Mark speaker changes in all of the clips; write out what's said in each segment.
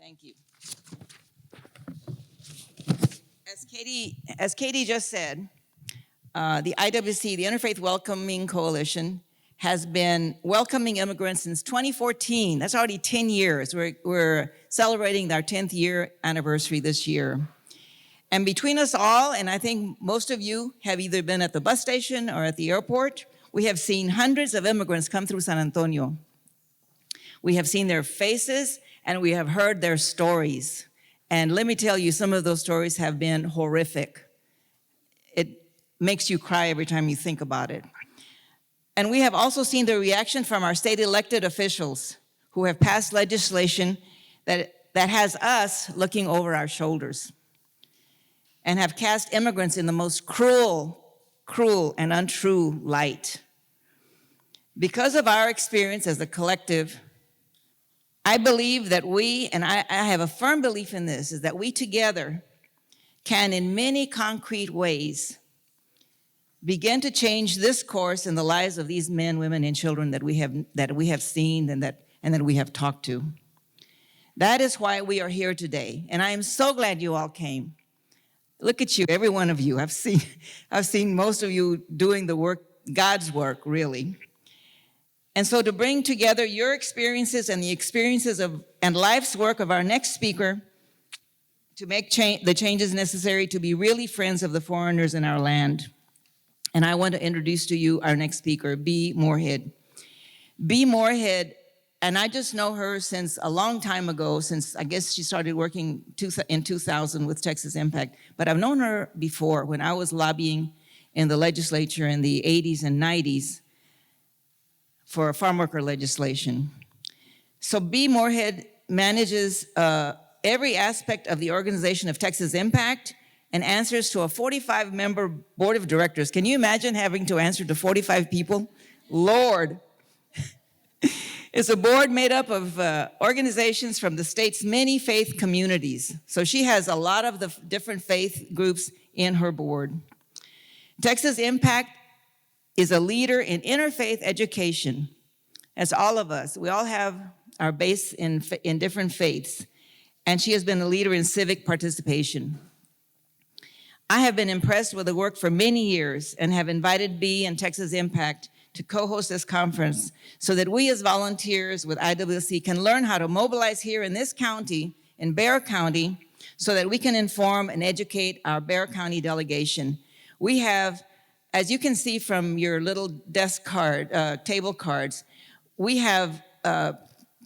Speaker 1: Thank you. As Katie just said, the IWC, the Interfaith Welcoming Coalition, has been welcoming immigrants since 2014. That's already 10 years. We're celebrating our 10th year anniversary this year. And between us all, and I think most of you have either been at the bus station or at the airport, we have seen hundreds of immigrants come through San Antonio. We have seen their faces and we have heard their stories. And let me tell you, some of those stories have been horrific. It makes you cry every time you think about it. And we have also seen the reaction from our state elected officials who have passed legislation that has us looking over our shoulders and have cast immigrants in the most cruel and untrue light. Because of our experience as a collective, I believe that we, and I have a firm belief in this, is that we together can, in many concrete ways, begin to change this course in the lives of these men, women, and children that we have seen and that we have talked to. That is why we are here today, and I am so glad you all came. Look at you, every one of you. I've seen most of you doing the work, God's work, really. And so to bring together your experiences and the experiences and life's work of our next speaker to make the changes necessary to be really friends of the foreigners in our land. And I want to introduce to you our next speaker, B. Moorhead. B. Moorhead, and I just know her since a long time ago, since I guess she started working in 2000 with Texas Impact, but I've known her before when I was lobbying in the legislature in the 80s and 90s for farm worker legislation. So B. Moorhead manages every aspect of the organization of Texas Impact and answers to a 45-member board of directors. Can you imagine having to answer to 45 people? Lord. It's a board made up of organizations from the state's many faith communities. So she has a lot of the different faith groups in her board. Texas Impact is a leader in interfaith education. As all of us, we all have our base in different faiths, and she has been a leader in civic participation. I have been impressed with the work for many years and have invited B and Texas Impact to co-host this conference so that we as volunteers with IWC can learn how to mobilize here in this county, in Bexar County, so that we can inform and educate our Bexar County delegation. We have, as you can see from your little desk card, table cards, we have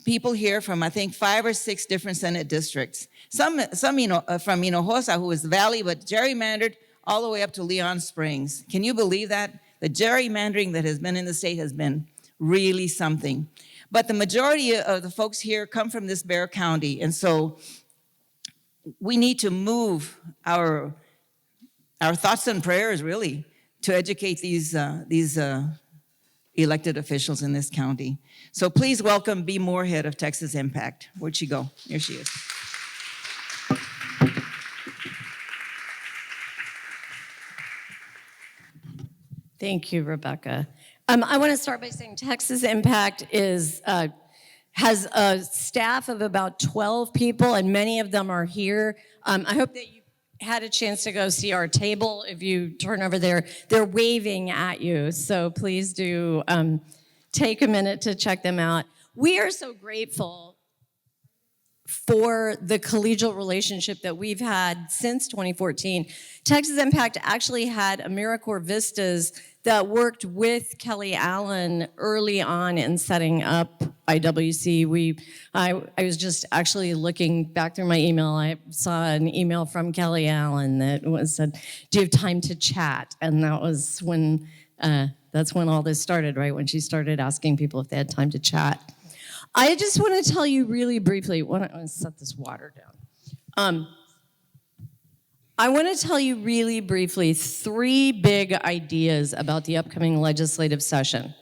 Speaker 1: people here from, I think, 5 or 6 different Senate districts. Some from Hinojosa, who is the Valley, but gerrymandered all the way up to Leon Springs. Can you believe that? The gerrymandering that has been in the state has been really something. But the majority of the folks here come from this Bexar County, and so we need to move our thoughts and prayers, really, to educate these elected officials in this county. So please welcome B. Moorhead of Texas Impact. Where'd she go? Here she is.
Speaker 2: Thank you, Rebecca. I want to start by saying Texas Impact has a staff of about 12 people, and many of them are here. I hope that you had a chance to go see our table. If you turn over there, they're waving at you. So please do take a minute to check them out. We are so grateful for the collegial relationship that we've had since 2014. Texas Impact actually had AmeriCorps Vistas that worked with Kelly Allen early on in setting up IWC. I was just actually looking back through my email. I saw an email from Kelly Allen that said, "Do you have time to chat?" And that was when that's when all this started, right? When she started asking people if they had time to chat. I just want to tell you really briefly. I'm going to set this water down. I want to tell you really briefly 3 big ideas about the upcoming legislative session.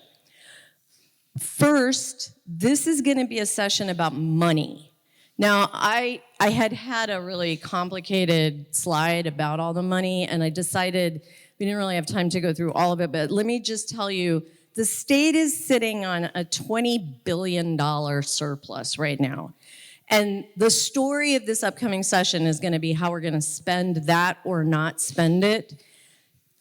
Speaker 2: First, this is going to be a session about money. Now, I had a really complicated slide about all the money, and I decided we didn't really have time to go through all of it, but let me just tell you, the state is sitting on a $20 billion surplus right now. And the story of this upcoming session is going to be how we're going to spend that or not spend it.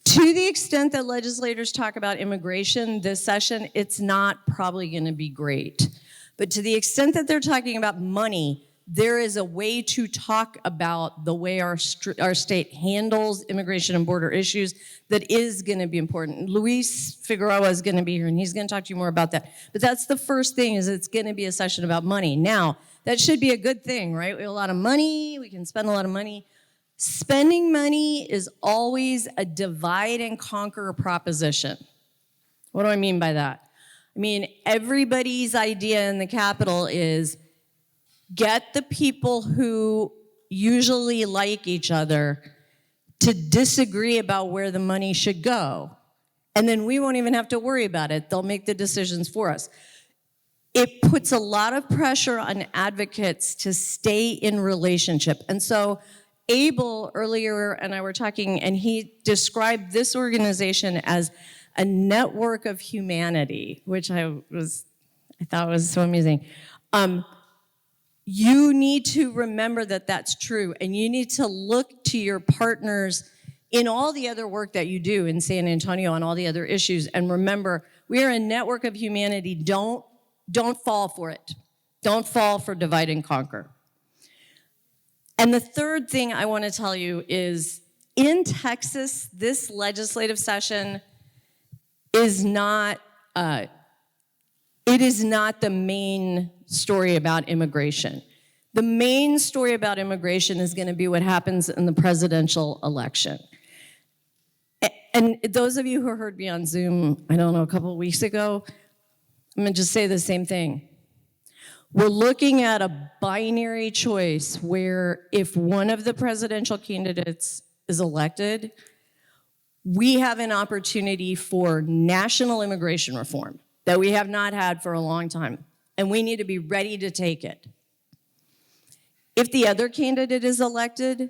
Speaker 2: To the extent that legislators talk about immigration this session, it's not probably going to be great. But to the extent that they're talking about money, there is a way to talk about the way our state handles immigration and border issues that is going to be important. Luis Figueroa is going to be here, and he's going to talk to you more about that. But that's the first thing, is it's going to be a session about money. Now, that should be a good thing, right? We have a lot of money. We can spend a lot of money. Spending money is always a divide and conquer proposition. What do I mean by that? I mean, everybody's idea in the Capitol is get the people who usually like each other to disagree about where the money should go. And then we won't even have to worry about it. They'll make the decisions for us. It puts a lot of pressure on advocates to stay in relationship. And so Abel earlier and I were talking, and he described this organization as a network of humanity, which I thought was so amazing. You need to remember that that's true, and you need to look to your partners in all the other work that you do in San Antonio on all the other issues, and remember, we are a network of humanity. Don't fall for it. Don't fall for divide and conquer. And the third thing I want to tell you is, in Texas, this legislative session is not, it is not the main story about immigration. The main story about immigration is going to be what happens in the presidential election. And those of you who heard me on Zoom, I don't know, a couple of weeks ago, I'm going to just say the same thing. We're looking at a binary choice where if one of the presidential candidates is elected, we have an opportunity for national immigration reform that we have not had for a long time, and we need to be ready to take it. If the other candidate is elected,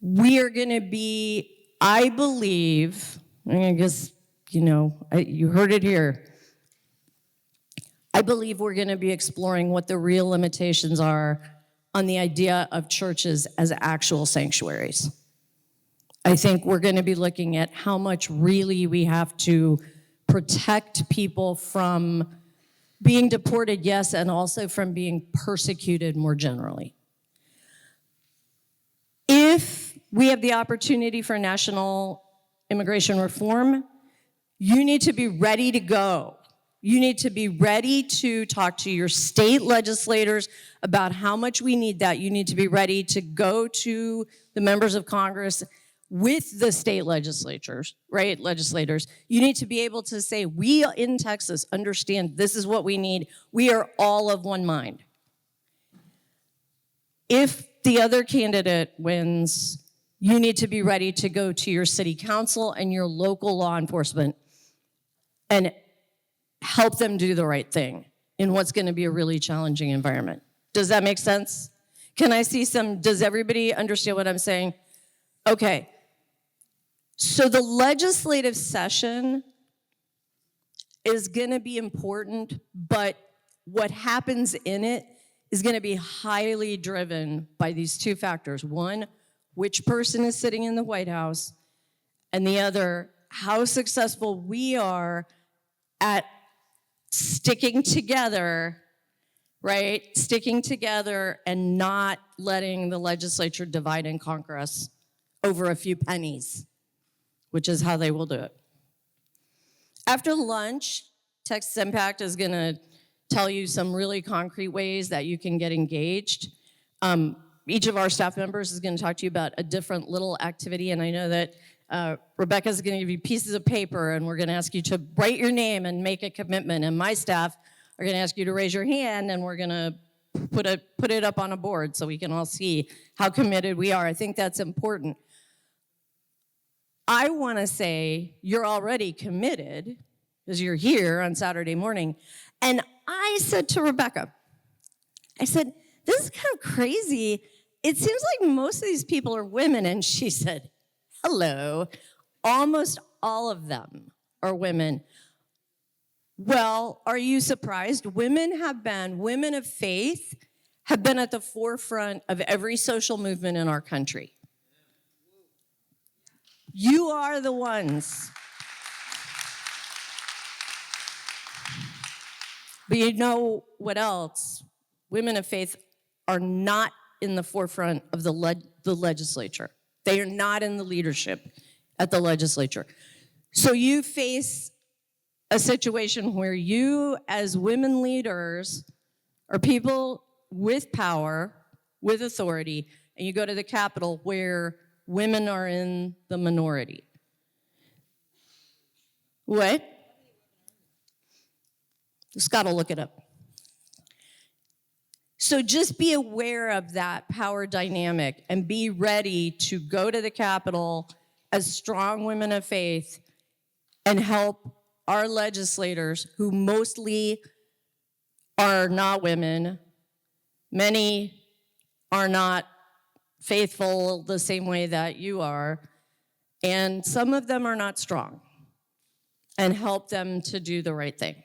Speaker 2: we are going to be, I believe, I guess, you heard it here, I believe we're going to be exploring what the real limitations are on the idea of churches as actual sanctuaries. I think we're going to be looking at how much really we have to protect people from being deported, yes, and also from being persecuted more generally. If we have the opportunity for national immigration reform, you need to be ready to go. You need to be ready to talk to your state legislators about how much we need that. You need to be ready to go to the members of Congress with the state legislatures, right, legislators. You need to be able to say, we in Texas understand this is what we need. We are all of one mind. If the other candidate wins, you need to be ready to go to your city council and your local law enforcement and help them do the right thing in what's going to be a really challenging environment. Does that make sense? Can I see does everybody understand what I'm saying? Okay. So the legislative session is going to be important, but what happens in it is going to be highly driven by these two factors. One, which person is sitting in the White House, and the other, how successful we are at sticking together, right? Sticking together and not letting the legislature divide and conquer us over a few pennies, which is how they will do it. After lunch, Texas Impact is going to tell you some really concrete ways that you can get engaged. Each of our staff members is going to talk to you about a different little activity, and I know that Rebecca's going to give you pieces of paper, and we're going to ask you to write your name and make a commitment, and my staff are going to ask you to raise your hand, and we're going to put it up on a board so we can all see how committed we are. I think that's important. I want to say you're already committed because you're here on Saturday morning. And I said to Rebecca, I said, this is kind of crazy. It seems like most of these people are women. And she said, hello. Almost all of them are women. Well, are you surprised? Women of faith have been at the forefront of every social movement in our country. You are the ones. But you know what else? Women of faith are not in the forefront of the legislature. They are not in the leadership at the legislature. So you face a situation where you, as women leaders, are people with power, with authority, and you go to the Capitol where women are in the minority. What? Just got to look it up. So just be aware of that power dynamic and be ready to go to the Capitol as strong women of faith and help our legislators, who mostly are not women. Many are not faithful the same way that you are, and some of them are not strong, and help them to do the right thing.